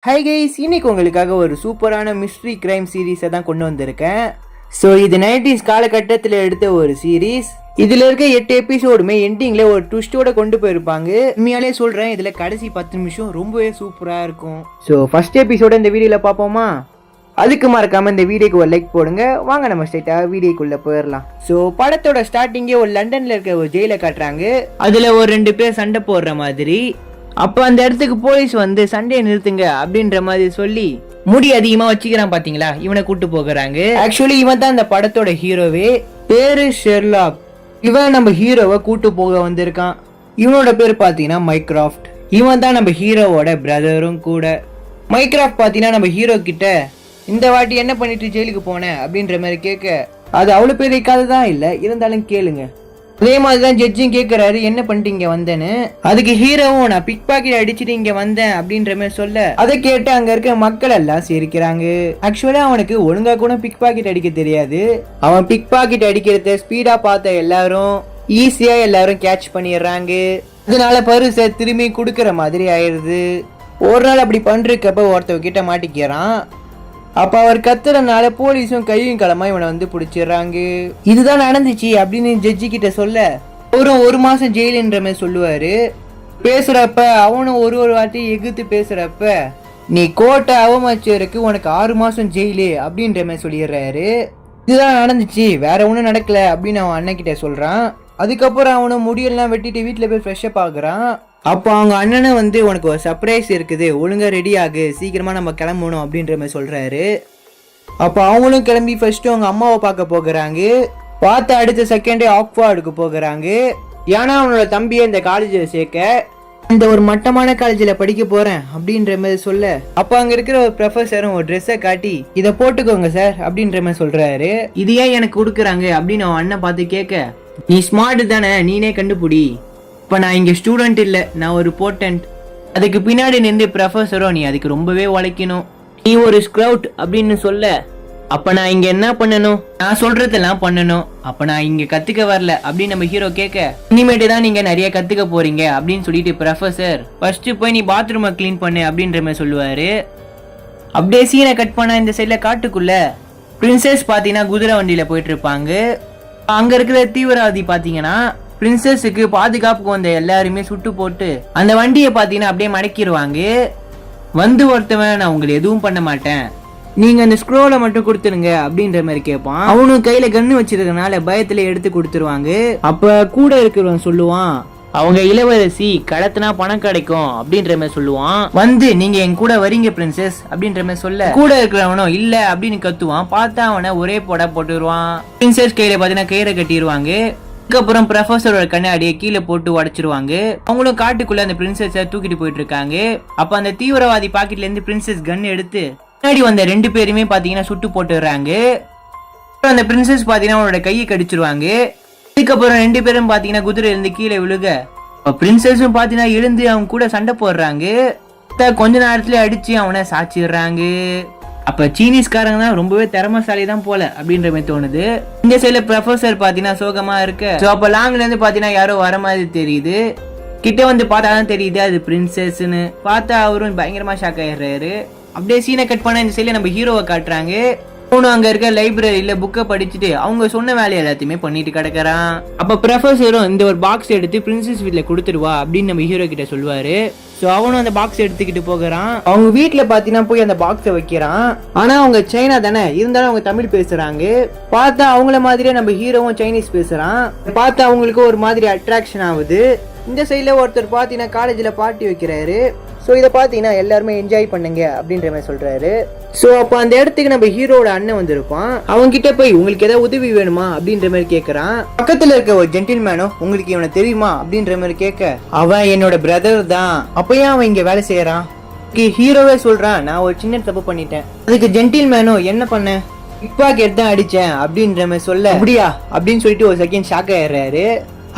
Hi guys, இன்னைக்கு உங்களுக்காக ஒரு சூப்பரான மிஸ்ட்ரி கிரைம் சீரீஸை தான் கொண்டு வந்திருக்கேன். ஸோ இது 90s காலகட்டத்தில் எடுத்த ஒரு சீரீஸ். இதில் இருக்க 8 எபிசோடுமே எண்டிங்கில் ஒரு ட்விஸ்டோட கொண்டு போயிருப்பாங்க. உண்மையாலே சொல்கிறேன், இதில் கடைசி 10 நிமிஷம் ரொம்பவே சூப்பராக இருக்கும். ஸோ ஃபர்ஸ்ட் எபிசோட இந்த வீடியோவில் பார்ப்போமா? அதுக்கு மறக்காம இந்த வீடியோக்கு ஒரு லைக் போடுங்க. வாங்க நம்ம ஸ்ட்ரைட்டாக வீடியோக்குள்ளே போயிடலாம். ஸோ படத்தோட ஸ்டார்டிங்கே ஒரு லண்டனில் இருக்க ஒரு ஜெயிலை காட்டுறாங்க. அதில் ஒரு 2 பேர் சண்டை போடுற மாதிரி. அப்போ அந்த இடத்துக்கு போலீஸ் வந்து சண்டையை நிறுத்துங்க அப்படின்ற மாதிரி சொல்லி முடி அதிகமா வச்சுக்கிறான் பாத்தீங்களா, இவனை கூட்டு போகிறாங்க. ஆக்சுவலி இவன் தான் அந்த படத்தோட ஹீரோவே, பேரு ஷெர்லாக். இவன் நம்ம ஹீரோவை கூட்டு போக வந்திருக்கான். இவனோட பேர் பாத்தீங்கன்னா மைக்ராஃப்ட். இவன் தான் நம்ம ஹீரோவோட பிரதரும் கூட. மைக்ராஃப்ட் பாத்தீங்கன்னா நம்ம ஹீரோ கிட்ட இந்த வாட்டி என்ன பண்ணிட்டு ஜெயிலுக்கு போனேன் அப்படின்ற மாதிரி கேட்க, அது அவ்வளவு பெரிய கதை தான் இல்ல, இருந்தாலும் கேளுங்க. அதே மாதிரிதான் ஜட்ஜும் கேட்கிறாரு, என்ன பண்ணிட்டு இங்க வந்தேன்னு. அதுக்கு ஹீரோவும் நான் பிக் பாக்கெட் அடிச்சுட்டு இங்க வந்தேன் அப்படின்ற மாதிரி சொல்ல, அதை கேட்டு அங்க இருக்க மக்கள் எல்லாம் சிரிக்கிறாங்க. ஆக்சுவலா அவனுக்கு ஒழுங்கா கூட பிக் பாக்கெட் அடிக்க தெரியாது. அவன் பிக் பாக்கெட் அடிக்கிறத ஸ்பீடா பார்த்த எல்லாரும் ஈஸியா எல்லாரும் கேட்ச் பண்ணிடுறாங்க. அதனால பரிசை திரும்பி கொடுக்கற மாதிரி ஆயிடுது. ஒரு நாள் அப்படி பண்றப்ப ஒருத்தவ கிட்ட மாட்டிக்கிறான். அப்ப அவர் கத்துறனால போலீஸும் கையும் களமா இவனை வந்து பிடிச்சிடுறாங்க. இதுதான் நடந்துச்சு அப்படின்னு ஜட்ஜி கிட்ட சொல்ல, அவரும் 1 மாசம் ஜெயிலுன்ற மாதிரி சொல்லுவாரு. பேசுறப்ப அவனும் ஒரு வாட்டி எகுத்து பேசுறப்ப, நீ கோட்டை அவமதிச்சதுக்கு உனக்கு 6 மாசம் ஜெயிலு அப்படின்ற மாதிரி சொல்லிடுறாரு. இதுதான் நடந்துச்சு, வேற ஒன்றும் நடக்கல அப்படின்னு அவன் அண்ணன் கிட்ட சொல்றான். அதுக்கப்புறம் அவனும் முடியெல்லாம் வெட்டிட்டு வீட்டுல போய் ஃப்ரெஷ்அப் ஆகுறான். அப்போ அவங்க அண்ணனை வந்து உனக்கு ஒரு சர்ப்ரைஸ் இருக்குது, ஒழுங்கா ரெடி ஆகு, சீக்கிரமா நம்ம கிளம்பணும் அப்படின்ற மாதிரி சொல்றாரு. அப்போ அவங்களும் கிளம்பி ஃபர்ஸ்ட் அவங்க அம்மாவை பார்க்க போகிறாங்க. பார்த்து அடுத்த செகண்டே ஆக்ஸ்ஃபோர்டுக்கு போகிறாங்க. ஏன்னா அவனோட தம்பியை இந்த காலேஜில் சேர்க்க, இந்த ஒரு மட்டமான காலேஜில் படிக்க போறேன் அப்படின்ற மாதிரி சொல்ல, அப்போ அங்க இருக்கிற ஒரு ப்ரொஃபஸரும் ஒரு ட்ரெஸ்ஸை காட்டி இதை போட்டுக்கோங்க சார் அப்படின்ற மாதிரி சொல்றாரு. இது ஏன் எனக்கு கொடுக்குறாங்க அப்படின்னு அவன் அண்ணன் பார்த்து கேட்க, நீ ஸ்மார்ட் தானே, நீனே கண்டுபிடி. இப்போ நான் இங்கே ஸ்டூடெண்ட் இல்லை, நான் ஒரு போர்டன்ட். அதுக்கு பின்னாடி நின்று ப்ரொஃபஸரோ, நீ அதுக்கு ரொம்பவே உழைக்கணும், நீ ஒரு ஸ்க்ரவுட் அப்படின்னு சொல்ல, அப்போ நான் இங்கே என்ன பண்ணணும், நான் சொல்றதெல்லாம் பண்ணணும், அப்போ நான் இங்கே கற்றுக்க வரல அப்படின்னு நம்ம ஹீரோ கேட்க, இனிமேட்டு தான் நீங்கள் நிறைய கற்றுக்க போறீங்க அப்படின்னு சொல்லிட்டு ப்ரொஃபஸர் ஃபர்ஸ்ட் போய் நீ பாத்ரூமை க்ளீன் பண்ணு அப்படின்ற மாதிரி சொல்லுவாரு. அப்படியே சீனை கட் பண்ணா இந்த சைடில் காட்டுக்குள்ள பிரின்சஸ் பார்த்தீங்கன்னா குதிரை வண்டியில் போயிட்டு இருப்பாங்க. அங்கே இருக்கிற தீவிரவாதி பார்த்தீங்கன்னா பிரின்சஸுக்கு பாதுகாப்புக்கு வந்த எல்லாருமே சுட்டு போட்டு அந்த வண்டியை பார்த்தீங்கன்னா அப்படியே மடக்கிடுவாங்க. வந்து ஒருத்தவன், நான் உங்களை எதுவும் பண்ண மாட்டேன், நீங்க அந்த ஸ்க்ரோலை மட்டும் கொடுத்துருங்க அப்படின்ற மாதிரி கேட்பான். அவனும் கையில கன்னு வச்சிருக்கனால பயத்துல எடுத்து கொடுத்துருவாங்க. அப்ப கூட இருக்கிறவன் சொல்லுவான், அவங்க இளவரசி, கடத்தினா பணம் கிடைக்கும் அப்படின்ற மாதிரி சொல்லுவான். வந்து நீங்க என் கூட வரீங்க பிரின்சஸ் அப்படின்ற மாதிரி சொல்ல, கூட இருக்கிறவனும் இல்ல அப்படின்னு கத்துவான். பார்த்தா அவனை ஒரே போட்டுருவான். பிரின்சஸ் கையில பாத்தீங்கன்னா கயிறை கட்டிடுவாங்க. அதுக்கப்புறம் ப்ரொஃபஸரோட கண்ணாடியை கீழே போட்டு உடைச்சிருவாங்க. அவங்களும் காட்டுக்குள்ள அந்த பிரின்சஸை தூக்கிட்டு போயிட்டு இருக்காங்க. அப்ப அந்த தீவிரவாதி பாக்கெட்ல இருந்து பிரின்சஸ் கன் எடுத்து முன்னாடி வந்த 2 பேருமே பாத்தீங்கன்னா சுட்டு போட்டுறாங்க. அந்த பிரின்சஸ் பாத்தீங்கன்னா அவனோட கையை கடிச்சிருவாங்க. அதுக்கப்புறம் 2 பேரும் பாத்தீங்கன்னா குதிரை இருந்து கீழே விழுக, பிரின்சஸும் பாத்தீங்கன்னா எழுந்து அவங்க கூட சண்டை போடுறாங்க. கொஞ்ச நேரத்துல அடிச்சு அவனை சாச்சிடுறாங்க. அப்ப சீனீஸ்காரங்க தான் ரொம்பவே திறமசாலி தான் போல அப்படின்ற மாதிரி தோணுது. இந்த சைடுல ப்ரொஃபஸர் பாத்தீங்கன்னா சோகமா இருக்கு. அப்ப லாங்ல இருந்து பாத்தீங்கன்னா யாரோ வர மாதிரி தெரியுது. கிட்ட வந்து பார்த்தாதான் தெரியுது அது பிரின்சஸ்ன்னு. பார்த்தா அவரும் பயங்கரமா ஷாக் ஆயிடுறாரு. அப்படியே சீனை கட் பண்ண இந்த சைடுல நம்ம ஹீரோவை காட்டுறாங்க. அவனும் அங்க இருக்க லைப்ரரியில புக்கை படிச்சுட்டு அவங்க சொன்ன வேலையை எல்லாத்தையுமே பண்ணிட்டு கிடக்குறான். அப்ப ப்ரொஃபஸரும் இந்த ஒரு பாக்ஸ் எடுத்து பிரின்சஸ் வீட்டுல கொடுத்துருவா அப்படின்னு நம்ம ஹீரோ கிட்ட சொல்லுவாரு. சோ அவனும் அந்த பாக்ஸ் எடுத்துக்கிட்டு போகிறான். அவங்க வீட்டுல பாத்தீங்கன்னா போய் அந்த பாக்ஸை வைக்கிறான். ஆனா அவங்க சைனா தானே, இருந்தாலும் அவங்க தமிழ் பேசுறாங்க. பார்த்தா அவங்கள மாதிரியே நம்ம ஹீரோவும் சைனீஸ் பேசுறான். பார்த்தா அவங்களுக்கு ஒரு மாதிரி அட்ராக்ஷன் ஆகுது. இந்த சைட்ல ஒருத்தர் பாத்தீங்கன்னா காலேஜ்ல பார்ட்டி வைக்கிறாரு. ஸோ இதை பார்த்தீங்கன்னா எல்லாருமே என்ஜாய் பண்ணுங்க அப்படின்ற மாதிரி சொல்றாரு. ஸோ அப்போ அந்த இடத்துக்கு நம்ம ஹீரோட அண்ணன் வந்திருப்பான். அவங்க கிட்ட போய் உங்களுக்கு ஏதாவது உதவி வேணுமா அப்படின்ற மாதிரி கேட்கறான். பக்கத்துல இருக்க ஒரு ஜென்டில்மேனோ, உங்களுக்கு இவனை தெரியுமா அப்படின்ற மாதிரி கேட்க, அவன் என்னோட பிரதர் தான், அப்பயும் அவன் இங்க வேலை செய்யறான். ஹீரோவே சொல்றான், நான் ஒரு சின்ன தப்பு பண்ணிட்டேன். அதுக்கு ஜென்டில்மேனோ, என்ன பண்ண, பிக்பாக்கெட் தான் அடிச்சேன் அப்படின்ற மாதிரி சொல்ல, அப்படியா அப்படின்னு சொல்லிட்டு ஒரு செகண்ட் ஷாக் ஆயிடுறாரு.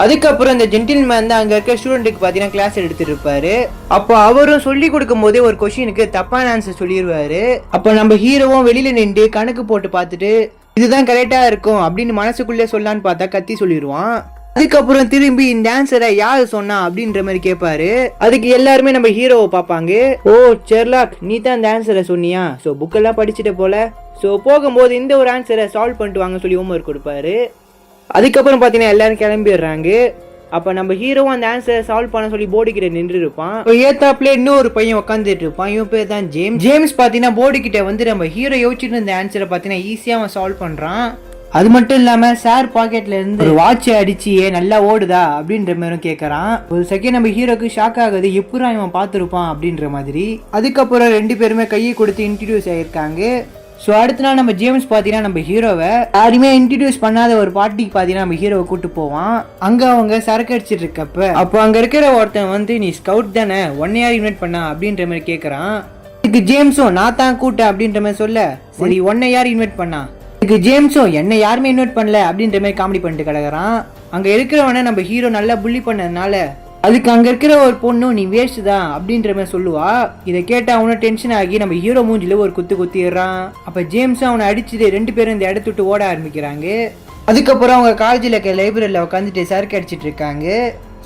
அதுக்கப்புறம் இந்த ஜென்டில்மேன் தான் அங்க இருக்க ஸ்டூடெண்ட்டுக்கு பாத்தீங்கன்னா கிளாஸ் எடுத்துட்டு இருப்பாரு. அப்போ அவரும் சொல்லி கொடுக்கும் போதே ஒரு கொஸ்டினுக்கு தப்பான ஆன்சர் சொல்லிடுவாரு. அப்ப நம்ம ஹீரோவும் வெளியில நின்று கணக்கு போட்டு பார்த்துட்டு இதுதான் கரெக்டா இருக்கும் அப்படின்னு மனசுக்குள்ளே சொல்லான்னு பார்த்தா கத்தி சொல்லிடுவான். அதுக்கப்புறம் திரும்பி இந்த ஆன்சரை யாரு சொன்னா அப்படின்ற மாதிரி கேட்பாரு. அதுக்கு எல்லாருமே நம்ம ஹீரோவை பார்ப்பாங்க. ஓ ஷெர்லாக், நீ தான் இந்த ஆன்சரை சொன்னியா? ஸோ புக்கெல்லாம் படிச்சுட்டு போல. ஸோ போகும்போது இந்த ஒரு ஆன்சரை சால்வ் பண்ணிட்டு வாங்க சொல்லி ஹோம்ஒர்க் கொடுப்பாரு. அதுக்கப்புறம் பார்த்தீங்கன்னா எல்லாரும் கிளம்பிடுறாங்க. அப்போ நம்ம ஹீரோவும் அந்த ஆன்சரை சால்வ் பண்ண சொல்லி போர்டு கிட்ட நின்று இருப்பான். ஏத்தாப்ல இன்னொரு பையன் உட்காந்துட்டு இருப்பான். இவன் பேர் தான் ஜேம்ஸ். ஜேம்ஸ் பார்த்தீங்கன்னா போர்டு கிட்ட வந்து நம்ம ஹீரோ யோசிச்சுட்டு இருந்த ஆன்சரை பார்த்தீங்கன்னா ஈஸியாக அவன் சால்வ் பண்ணுறான். அது மட்டும் இல்லாம சார் பாக்கெட்ல இருந்து ஒரு வாட்சை அடிச்சியே நல்லா ஓடுதா அப்படின்ற மாதிரியும் கேட்கறான். ஒரு செகண்ட் நம்ம ஹீரோக்கு ஷாக் ஆகுது, எப்படா இவன் பார்த்துருப்பான் அப்படின்ற மாதிரி. அதுக்கப்புறம் ரெண்டு பேருமே கையை கொடுத்து இன்ட்ரடியூஸ் ஆயிருக்காங்க. ஸோ அடுத்த நாள் நம்ம ஜேம்ஸ் பார்த்தீங்கன்னா நம்ம ஹீரோவை யாருமே இன்ட்ரடியூஸ் பண்ணாத ஒரு பார்ட்டிக்கு பார்த்தீங்கன்னா நம்ம ஹீரோவை கூட்டு போவான். அங்கே அவங்க சரக்கு அடிச்சிட்டு இருக்கப்ப அப்போ அங்கே இருக்கிற ஒருத்தன் வந்து நீ ஸ்கவுட் தானே, ஒன்னை யார் இன்வைட் பண்ணா அப்படின்ற மாதிரி கேட்குறான். இதுக்கு ஜேம்ஸும் நான் தான் கூட்டேன் அப்படின்ற மாதிரி சொல்ல, சரி ஒன்னை யார் இன்வைட் பண்ணா? இதுக்கு ஜேம்ஸும் என்ன யாருமே இன்வைட் பண்ணல அப்படின்ற மாதிரி காமெடி பண்ணிட்டு கிடக்குறான். அங்கே இருக்கிறவனை நம்ம ஹீரோ நல்லா புள்ளி பண்ணதுனால அதுக்கு அங்கே இருக்கிற ஒரு பொண்ணும் நீ வேஸ்ட் தான் அப்படின்ற மாதிரி சொல்லுவா. இதை கேட்டால் அவனை டென்ஷன் ஆகி நம்ம ஹீரோ மூஞ்சில ஒரு குத்திடுறான். அப்போ ஜேம்ஸும் அவனை அடிச்சுட்டு ரெண்டு பேரும் இந்த இடத்த விட்டு ஓட ஆரம்பிக்கிறாங்க. அதுக்கப்புறம் அவங்க காலேஜில் இருக்க லைப்ரரியில் உட்காந்துட்டு சரக்கு அடிச்சிட்டு இருக்காங்க.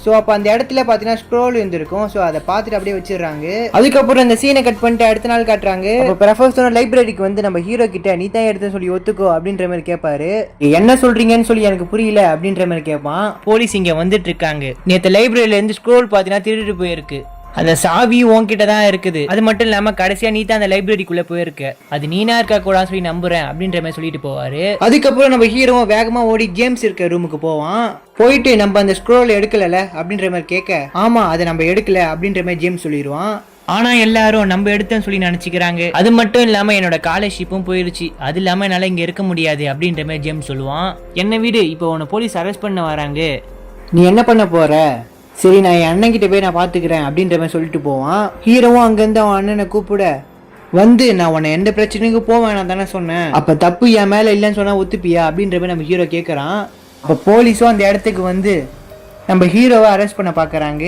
ஸோ அப்போ அந்த இடத்துல பார்த்தீங்கன்னா ஸ்க்ரோல் இருந்திருக்கும். ஸோ அதை பார்த்துட்டு அப்படியே வச்சிடுறாங்க. அதுக்கப்புறம் இந்த சீனை கட் பண்ணிட்டு அடுத்த நாள் காட்டுறாங்க. இப்போ ப்ரொஃபஸர் லைப்ரரிக்கு வந்து நம்ம ஹீரோ கிட்ட நீ தான் எடுத்துன்னு சொல்லி ஒத்துக்கோ அப்படின்ற மாதிரி கேட்பாரு. என்ன சொல்றீங்கன்னு சொல்லி எனக்கு புரியல அப்படின்ற மாதிரி கேட்பான். போலீஸ் இங்கே வந்துட்டு இருக்காங்க. நேற்று லைப்ரரியில இருந்து ஸ்க்ரோல் பார்த்தீங்கன்னா திருட்டு போயிருக்கு. அந்த சாவி உன்கிட்ட தான் இருக்குது. அது மட்டும் இல்லாம கடைசியா நீ தான் அந்த லைப்ரரிக்குள்ள போயிருக்க. அது நீனா இருக்கா கூட சொல்லி நம்புறேன் அப்படின்ற மாதிரி சொல்லிட்டு போவாரு. அதுக்கப்புறம் நம்ம ஹீரோ வேகமா ஓடி ஜேம்ஸ் இருக்க ரூமுக்கு போவான். போயிட்டு நம்ம அந்த ஸ்க்ரோல் எடுக்கல அப்படின்ற மாதிரி கேட்க, ஆமா அதை நம்ம எடுக்கல அப்படின்ற மாதிரி ஜேம்ஸ் சொல்லிடுவான். ஆனா எல்லாரும் நம்ம எடுத்தேன்னு சொல்லி நினைச்சுக்கிறாங்க. அது மட்டும் இல்லாம என்னோட காலர்ஷிப்பும் போயிருச்சு. அது இல்லாம என்னால இங்க இருக்க முடியாது அப்படின்ற மாதிரி ஜேம்ஸ் சொல்லுவான். என்ன வீடு, இப்போ உன்னை போலீஸ் அரெஸ்ட் பண்ண வராங்க, நீ என்ன பண்ண போற? சரி நான் என் அண்ணன் கிட்ட போய் நான் பாத்துக்கிறேன் அப்படின்ற மாதிரி சொல்லிட்டு போவான். ஹீரோவும் அங்கிருந்து அவன் அண்ணனை கூப்பிட வந்து நான் உன்னை எந்த பிரச்சனைக்கும் போவேன் நான் தானே சொன்னேன், அப்ப தப்பு என் மேல இல்லைன்னு சொன்னா ஒத்துப்பியா அப்படின்ற மாதிரி நம்ம ஹீரோ கேட்கறான். அப்ப போலீஸும் அந்த இடத்துக்கு வந்து நம்ம ஹீரோவை அரெஸ்ட் பண்ண பாக்குறாங்க.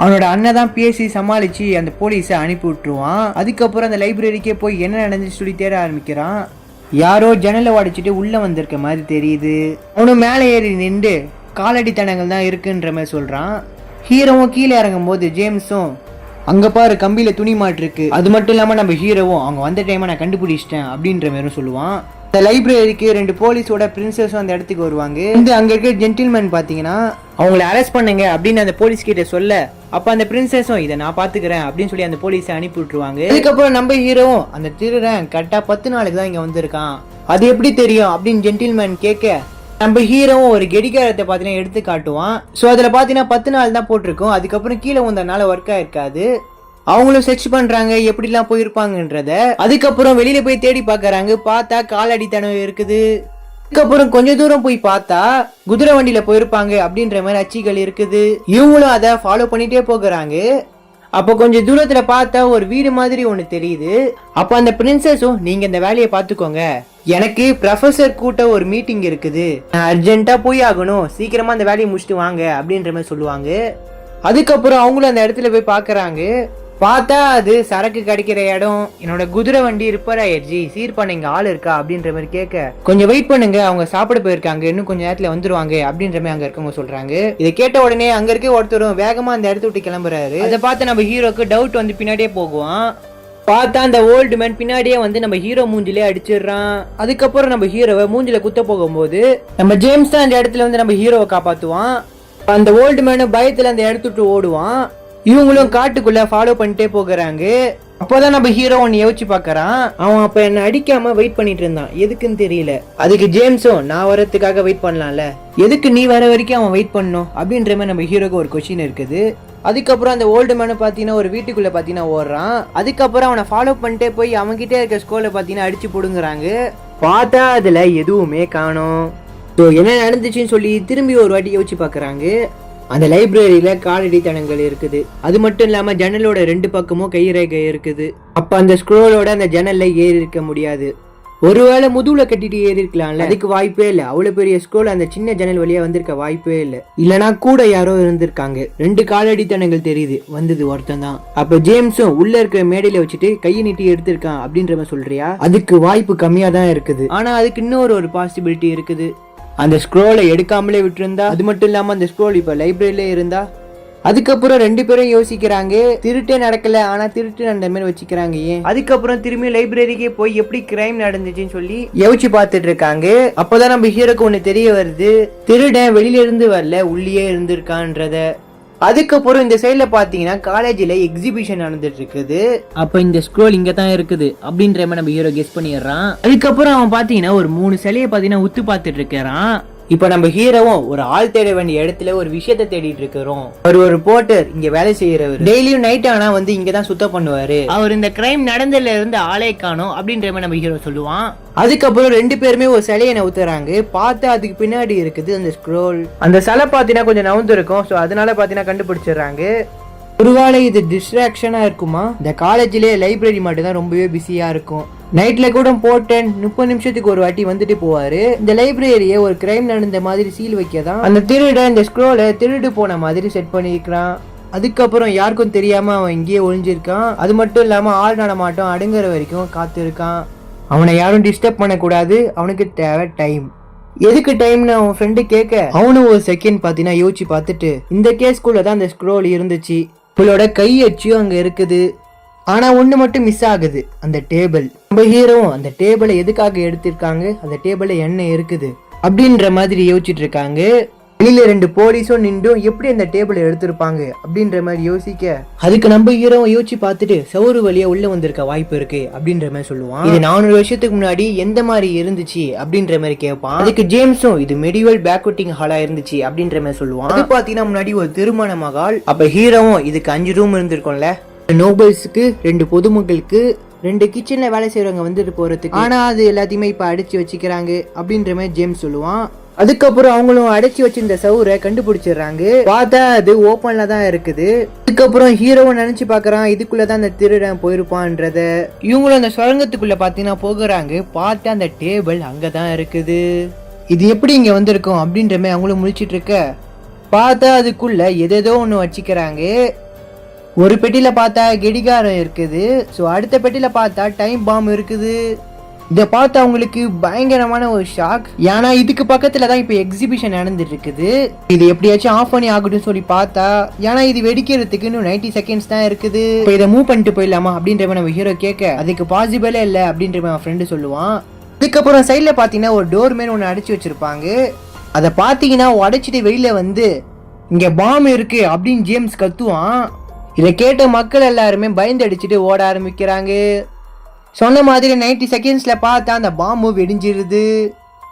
அவனோட அண்ணன் தான் பேசி சமாளிச்சு அந்த போலீஸை அனுப்பி விட்டுருவான். அதுக்கப்புறம் அந்த லைப்ரரிக்கே போய் என்ன நடந்துச்சு சொல்லி தேட ஆரம்பிக்கிறான். யாரோ ஜன்னலை உடைச்சிட்டு உள்ள வந்திருக்க மாதிரி தெரியுது. அவனும் மேலே ஏறி நின்று காலடித்தனங்கள் தான் இருக்குன்ற மாதிரி சொல்றான். ஹீரோவும் கீழே இறங்கும் போது ஜேம்ஸும் அங்க பாரு கம்பியில துணி மாட்டிருக்கு. அது மட்டும் இல்லாம நம்ம ஹீரோவும் அவங்க வந்த டைமை நான் கண்டுபிடிச்சிட்டேன் அப்படின்ற மாதிரி சொல்லுவான். இந்த லைப்ரரிக்கு ரெண்டு போலீஸோட பிரின்சஸும் அந்த இடத்துக்கு வருவாங்க. அங்க இருக்க ஜென்டில்மேன் பாத்தீங்கன்னா அவங்களை அரெஸ்ட் பண்ணுங்க அப்படின்னு அந்த போலீஸ் கிட்ட சொல்ல, அப்ப அந்த பிரின்சஸும் இதை நான் பாத்துக்கிறேன் அப்படின்னு சொல்லி அந்த போலீஸை அனுப்பி விட்டுருவாங்க. அதுக்கப்புறம் நம்ம ஹீரோவும் அந்த திருடன் கரெக்டா 10 நாளுக்கு தான் இங்க வந்திருக்கான், அது எப்படி தெரியும் அப்படின்னு ஜென்டில்மேன் கேட்க, நம்ம ஹீரோவும் ஒரு கெடிகாரத்தை பார்த்தீங்கன்னா எடுத்து காட்டுவான். ஸோ அதில் பார்த்தீங்கன்னா 10 நாள் தான் போட்டிருக்கும். அதுக்கப்புறம் கீழே வந்ததுனால ஒர்க் ஆயிருக்காது. அவங்களும் சர்ச் பண்றாங்க எப்படிலாம் போயிருப்பாங்கன்றத. அதுக்கப்புறம் வெளியில போய் தேடி பாக்குறாங்க. பார்த்தா காலடித்தனம் இருக்குது. அதுக்கப்புறம் கொஞ்ச தூரம் போய் பார்த்தா குதிரை வண்டியில போயிருப்பாங்க அப்படின்ற மாதிரி அச்சிகள் இருக்குது. இவங்களும் அதை ஃபாலோ பண்ணிட்டே போகிறாங்க. அப்போ கொஞ்சம் தூரத்துல பார்த்தா ஒரு வீடு மாதிரி ஒண்ணு தெரியுது. அப்ப அந்த பிரின்சஸும் நீங்க இந்த வேலையை பாத்துக்கோங்க, எனக்கு ப்ரொஃபசர் கூட்ட ஒரு மீட்டிங் இருக்குது, நான் அர்ஜென்ட்டா போய் ஆகணும், சீக்கிரமா அந்த வேலையை முடிச்சுட்டு வாங்க அப்படின்ற மாதிரி சொல்லுவாங்க. அதுக்கப்புறம் அவங்களும் அந்த இடத்துல போய் பாக்குறாங்க. பார்த்தா அது சரக்கு கிடைக்கிற இடம். என்னோட குதிரை வண்டி ரிப்பேர் ஆயிடுச்சு, சீர் பண்ண இங்க ஆள் இருக்கா அப்படின்ற மாதிரி கேட்க, கொஞ்சம் வெயிட் பண்ணுங்க, அவங்க சாப்பிட போயிருக்காங்க, இன்னும் கொஞ்சம் நேரத்துல வந்துருவாங்க அப்படின்ற மாதிரி அங்க இருக்கவங்க சொல்றாங்க. இதை கேட்ட உடனே அங்க இருக்க ஒருத்தரும் வேகமா அந்த இடத்த விட்டு கிளம்புறாரு. அதை பார்த்து நம்ம ஹீரோக்கு டவுட் வந்து பின்னாடியே போகுவான். பார்த்தா அந்த ஓல்டு மேன் பின்னாடியே வந்து நம்ம ஹீரோ மூஞ்சிலே அடிச்சிடுறான். அதுக்கப்புறம் நம்ம ஹீரோவை மூஞ்சில குத்த போகும்போது நம்ம ஜேம்ஸ் தான் அந்த இடத்துல வந்து நம்ம ஹீரோவை காப்பாத்துவான். அந்த ஓல்டு மேனும் பயத்துல அந்த இடத்த விட்டு ஓடுவான். இவங்களும் காட்டுக்குள்ள ஃபாலோ பண்ணிட்டே போகிறாங்க. அப்போதான் நம்ம ஹீரோ ஒன்னு யோசிச்சு பாக்குறான். அவன் அப்ப என்ன அடிக்காம வெயிட் பண்ணிட்டு இருந்தான், எதுக்குன்னு தெரியல. அதுக்கு ஜேம்ஸும் நான் வரதுக்காக வெயிட் பண்ணலாம்ல, எதுக்கு நீ வர வரைக்கும் அவன் வெயிட் பண்ணணும் அப்படின்ற மாதிரி நம்ம ஹீரோக்கு ஒரு கொஸ்டின் இருக்குது. அதுக்கப்புறம் அந்த ஓல்டு மேனை பார்த்தீங்கன்னா ஒரு வீட்டுக்குள்ள பார்த்தீங்கன்னா ஓடுறான். அதுக்கப்புறம் அவனை ஃபாலோ பண்ணிட்டே போய் அவன்கிட்ட இருக்க ஸ்கூலை பார்த்தீங்கன்னா அடிச்சு போடுங்கிறாங்க. பார்த்தா அதுல எதுவுமே காணோம். ஸோ என்ன நடந்துச்சுன்னு சொல்லி திரும்பி ஒரு வாட்டி யோசிச்சு பார்க்குறாங்க. அந்த லைப்ரரியில காலடித்தனங்கள் இருக்குது. அது மட்டும் இல்லாம ஜன்னலோட 2 பக்கமும் கைரேகை இருக்குது. அப்ப அந்த ஸ்க்ரோலோட அந்த ஜன்னல்ல ஏறி இருக்க முடியாது. ஒருவேளை முதுகுல கட்டிட்டு ஏறி இருக்கலாம்ல, அதுக்கு வாய்ப்பே இல்லை. அவ்வளவு பெரிய ஸ்க்ரோல் அந்த சின்ன ஜன்னல் வழியா வந்திருக்க வாய்ப்பே இல்லை. இல்லனா கூட யாரோ இருந்திருக்காங்க. 2 காலடித்தனங்கள் தெரியுது, வந்தது ஒருத்தன் தான். அப்ப ஜேம்ஸும் உள்ள இருக்கிற மேடையில வச்சுட்டு கையை நீட்டி எடுத்திருக்கான் அப்படின்ற மாதிரி சொல்றியா? அதுக்கு வாய்ப்பு கம்மியா தான் இருக்குது. ஆனா அதுக்கு இன்னொரு பாசிபிலிட்டி இருக்குது. அந்த ஸ்க்ரோலை எடுக்காமலே விட்டுருந்தா, அது மட்டும் இல்லாம அந்த ஸ்க்ரோல் இப்ப லைப்ரரியிலே இருந்தா. அதுக்கப்புறம் 2 பேரும் யோசிக்கிறாங்க, திருட்டே நடக்கல ஆனா திருட்டு நடந்த மாதிரி வச்சுக்கிறாங்க ஏன். அதுக்கப்புறம் திரும்பி லைப்ரரிக்கே போய் எப்படி கிரைம் நடந்துச்சுன்னு சொல்லி யோசிச்சு பார்த்துட்டு இருக்காங்க. அப்பதான் நம்ம ஹீரோக்கு ஒண்ணு தெரிய வருது, திருடன் வெளியில இருந்து வரல, உள்ளே இருந்திருக்கான்றத. அதுக்கப்புறம் இந்த சைட்ல பாத்தீங்கன்னா காலேஜ்ல எக்ஸிபிஷன் நடந்துட்டு இருக்குது. அப்ப இந்த ஸ்க்ரோல் இங்க தான் இருக்குது அப்படின்ற மாதிரி நம்ம ஹீரோ கெஸ் பண்ணிடுறான். அதுக்கப்புறம் அவன் பாத்தீங்கன்னா ஒரு 3 சிலையை பாத்தீங்கன்னா உத்து பார்த்துட்டு இருக்கிறான். இப்ப நம்ம ஹீரோவும் ஒரு ஆள் தேட வேண்டிய இடத்துல ஒரு விஷயத்த தேடிட்டு இருக்கிறோம். அவர் ஒரு போர்ட்டர், இங்க வேலை செய்யறவர். டெய்லியும் நைட் ஆனா வந்து இங்கதான் சுத்தம் பண்ணுவாரு. அவர் இந்த கிரைம் நடந்ததுல இருந்து ஆளே காணோம் அப்படின்ற மாதிரி நம்ம ஹீரோ சொல்லுவான். அதுக்கப்புறம் 2 பேருமே ஒரு சிலையை நவுத்துறாங்க. பார்த்தா அதுக்கு பின்னாடி இருக்குது அந்த ஸ்க்ரோல். அந்த சிலை பாத்தீங்கன்னா கொஞ்சம் நவுந்து இருக்கும். சோ அதனால பாத்தீங்கன்னா கண்டுபிடிச்சிடுறாங்க. ஒருவேளை இது டிஸ்ட்ராக்ஷனா இருக்குமா? இந்த காலேஜ்லயே லைப்ரரி மட்டும் தான் ரொம்பவே பிஸியா இருக்கும். நைட்ல கூட போட்டேன் 30 நிமிஷத்துக்கு ஒரு வாட்டி வந்துட்டு போவாரு. இந்த லைப்ரரியை ஒரு கிரைம் நடந்த மாதிரி சீல் வைக்கதான் அந்த திருடன் இந்த ஸ்க்ரோலை திருடு போன மாதிரி செட் பண்ணிருக்கான். அதுக்கப்புறம் யாருக்கும் தெரியாம அவன் இங்கேயே ஒளிஞ்சிருக்கான். அது மட்டும் இல்லாம ஆள் நடமாட்டம் அடங்குற வரைக்கும் காத்து இருக்கான். அவனை யாரும் டிஸ்டர்ப் பண்ணக்கூடாது, அவனுக்கு தேவை டைம். எதுக்கு டைம்னு அவன் ஃப்ரெண்டு கேட்க, அவனும் ஒரு செகண்ட் பாத்தீங்கன்னா யோசிச்சு பார்த்துட்டு, இந்த கேஸ்குள்ள தான் அந்த ஸ்க்ரோல் இருந்துச்சு, இவளோட கை அச்சியும் அங்க இருக்குது. ஆனா ஒண்ணு மட்டும் மிஸ் ஆகுது, அந்த டேபிள். நம்ம ஹீரோவும் அந்த டேபிளை எதுக்காக எடுத்திருக்காங்க, அந்த டேபிள்ல என்ன இருக்குது அப்படின்ற மாதிரி யோசிச்சுட்டு இருக்காங்க. வெளியில 2 போலீஸும் நின்றும் எப்படி அந்த டேபிளை எடுத்திருப்பாங்க அப்படின்ற மாதிரி யோசிக்க, அதுக்கு நம்ம ஹீரோவும் யோசிச்சு பார்த்துட்டு சவுறு வழியா உள்ள வந்திருக்க வாய்ப்பு இருக்கு அப்படின்ற மாதிரி சொல்லுவான். இது 400 வருஷத்துக்கு முன்னாடி எந்த மாதிரி இருந்துச்சு அப்படின்ற மாதிரி கேட்பான். அதுக்கு ஜேம்ஸும் இது மெடிவல் பேக்வெட்டிங் ஹாலா இருந்துச்சு அப்படின்ற மாதிரி சொல்லுவான். அது பாத்தீங்கன்னா முன்னாடி ஒரு திருமண மகால். அப்ப ஹீரோவும் இதுக்கு 5 ரூம் இருந்திருக்கும்ல, நோபல்ஸுக்கு 2 பொதுமக்களுக்கு 2 கிச்சன்ல வேலை செய்யறவங்க வந்துட்டு போறதுக்கு. ஆனா அது எல்லாத்தையுமே இப்ப அடைச்சு வச்சுக்கிறாங்க அப்படின்ற மாதிரி ஜேம்ஸ் சொல்லுவான். அதுக்கப்புறம் அவங்களும் அடைச்சி வச்சிருந்த சவுரை கண்டுபிடிச்சிடுறாங்க. பார்த்தா அது ஓப்பன்ல தான் இருக்குது. அதுக்கப்புறம் ஹீரோவை நினைச்சு பாக்குறான், இதுக்குள்ளதான் அந்த திருடன் போயிருப்பான்றத. இவங்களும் அந்த சுரங்கத்துக்குள்ள பாத்தீங்கன்னா போகிறாங்க. பார்த்தா அந்த டேபிள் அங்கதான் இருக்குது. இது எப்படி இங்க வந்திருக்கும் அப்படின்ற மாதிரி அவங்களும் முடிச்சிட்டு இருக்க, பார்த்தா அதுக்குள்ள எதேதோ ஒண்ணு வச்சுக்கிறாங்க. ஒரு பெட்டியில பார்த்தா கெடிகாரம் இருக்குது. ஸோ அடுத்த பெட்டியில பார்த்தா டைம் பாம் இருக்குது. இதை பார்த்து அவங்களுக்கு பயங்கரமான ஒரு ஷாக். ஏன்னா இதுக்கு பக்கத்துல தான் இப்போ எக்ஸிபிஷன் நடந்துட்டு இருக்குது. இது எப்படியாச்சும் ஆஃப் பண்ணி ஆகட்டும் சொல்லி பார்த்தா, ஏன்னா இது வெடிக்கிறதுக்கு இன்னும் 90 செகண்ட்ஸ் தான் இருக்குது. இப்போ இதை மூவ் பண்ணிட்டு போயிடலாமா அப்படின்ற நம்ம ஹீரோ கேட்க, அதுக்கு பாசிபிளே இல்லை அப்படின்ற அவன் ஃப்ரெண்டு சொல்லுவான். அதுக்கப்புறம் சைட்ல பாத்தீங்கன்னா ஒரு டோர் மேல ஒன்று அடைச்சி வச்சிருப்பாங்க. அதை பார்த்தீங்கன்னா உடைச்சிட்டு வெளியில வந்து இங்க பாம் இருக்கு அப்படின்னு ஜேம்ஸ் கத்துவான். இதை கேட்ட மக்கள் எல்லாருமே பயந்து அடிச்சுட்டு ஓட ஆரம்பிக்கிறாங்க. சொன்ன மாதிரி 90 செகண்ட்ஸ்ல பார்த்தா அந்த பாம்பு வெடிஞ்சிருது.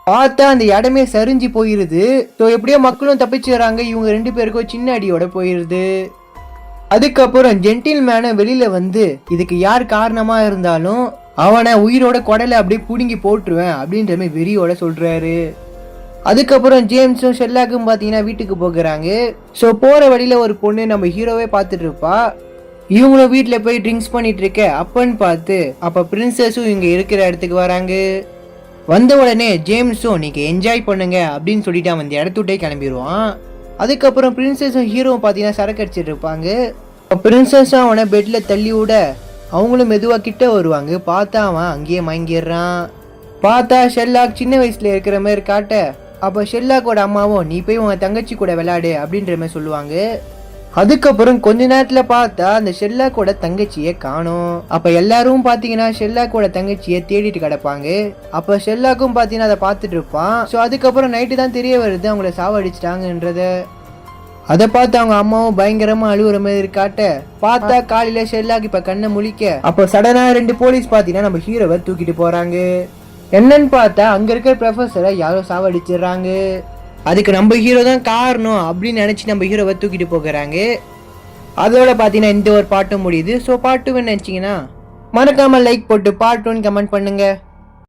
பார்த்தா அந்த இடமே சரிஞ்சு போயிருது. ஸோ எப்படியோ மக்களும் தப்பிச்சுறாங்க. இவங்க 2 பேருக்கும் சின்ன அடியோட போயிருது. அதுக்கப்புறம் ஜென்டில்மேனை வெளியில வந்து இதுக்கு யார் காரணமா இருந்தாலும் அவனை உயிரோட குடலை அப்படியே புடுங்கி போட்டுருவேன் அப்படின்ற மாதிரி வெறியோட சொல்றாரு. அதுக்கப்புறம் ஜேம்ஸும் ஷெர்லாக்கும் பார்த்தீங்கன்னா வீட்டுக்கு போகிறாங்க. ஸோ போகிற வழியில் ஒரு பொண்ணு நம்ம ஹீரோவே பார்த்துட்டு இருப்பா. இவங்களும் வீட்டில் போய் ட்ரிங்க்ஸ் பண்ணிட்டு இருக்க அப்பன்னு பார்த்து அப்போ பிரின்சஸும் இங்கே இருக்கிற இடத்துக்கு வராங்க. வந்த உடனே ஜேம்ஸும் நீங்கள் என்ஜாய் பண்ணுங்க அப்படின்னு சொல்லிட்டு அவன் இந்த இடத்த விட்டே கிளம்பிடுவான். அதுக்கப்புறம் பிரின்சஸும் ஹீரோவும் பார்த்தீங்கன்னா சரக்கு அடிச்சிட்டு இருப்பாங்க. பிரின்சஸும் அவனை பெட்டில் தள்ளி விட அவங்களும் மெதுவாக கிட்ட வருவாங்க. பார்த்தா அவன் அங்கேயே மயங்கிடுறான். பார்த்தா ஷெர்லாக் சின்ன வயசுல இருக்கிற மாதிரி காட்ட, அப்போ ஷெர்லாக்கோட அம்மாவும் நீ போய் உங்க தங்கச்சி கூட விளையாடு அப்படின்ற மாதிரி சொல்லுவாங்க. அதுக்கப்புறம் கொஞ்ச நேரத்துல பார்த்தா அந்த ஷெர்லாக்கோட தங்கச்சியை காணோம். அப்ப எல்லாரும் பாத்தீங்கன்னா ஷெர்லாக்கோட தங்கச்சியை தேடிட்டு கிடப்பாங்க. அப்ப ஷெர்லாக்கும் பாத்தீங்கன்னா அதை பார்த்துட்டு இருப்பான். ஸோ அதுக்கப்புறம் நைட்டு தான் தெரிய வருது அவங்கள சாவடிச்சிட்டாங்கன்றத. அதை பார்த்து அவங்க அம்மாவும் பயங்கரமா அழுகுற மாதிரி காட்ட, பார்த்தா காலையில ஷெர்லாக் இப்ப கண்ணை முழிக்க, அப்போ சடனா 2 போலீஸ் பாத்தீங்கன்னா நம்ம ஹீரோவை தூக்கிட்டு போறாங்க. என்னன்னு பார்த்தா அங்க இருக்கிற ப்ரொஃபஸரை யாரோ சாவடிச்சிடுறாங்க. அதுக்கு நம்ம ஹீரோ தான் காரணம் அப்படின்னு நினைச்சு நம்ம ஹீரோவை தூக்கிட்டு போகிறாங்க. அதோட பார்த்தீங்கன்னா இந்த ஒரு பாட்டும் முடியுது. ஸோ பார்ட் 2 நினைச்சிங்கன்னா மறக்காம லைக் போட்டு பார்ட் 1 கமெண்ட் பண்ணுங்க.